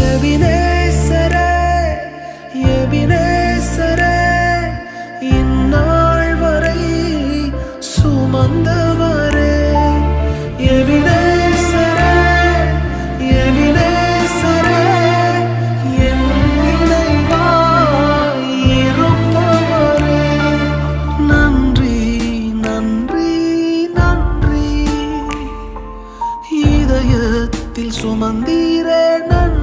எபினேசரே எபினேசரே இந்நாள் வரை சுமந்தவரே எபினேசரே எபினேசரே என் நினைவாய் இருப்பவரே நன்றி நன்றி நன்றி இதயத்தில் சுமந்தீரே நன்றி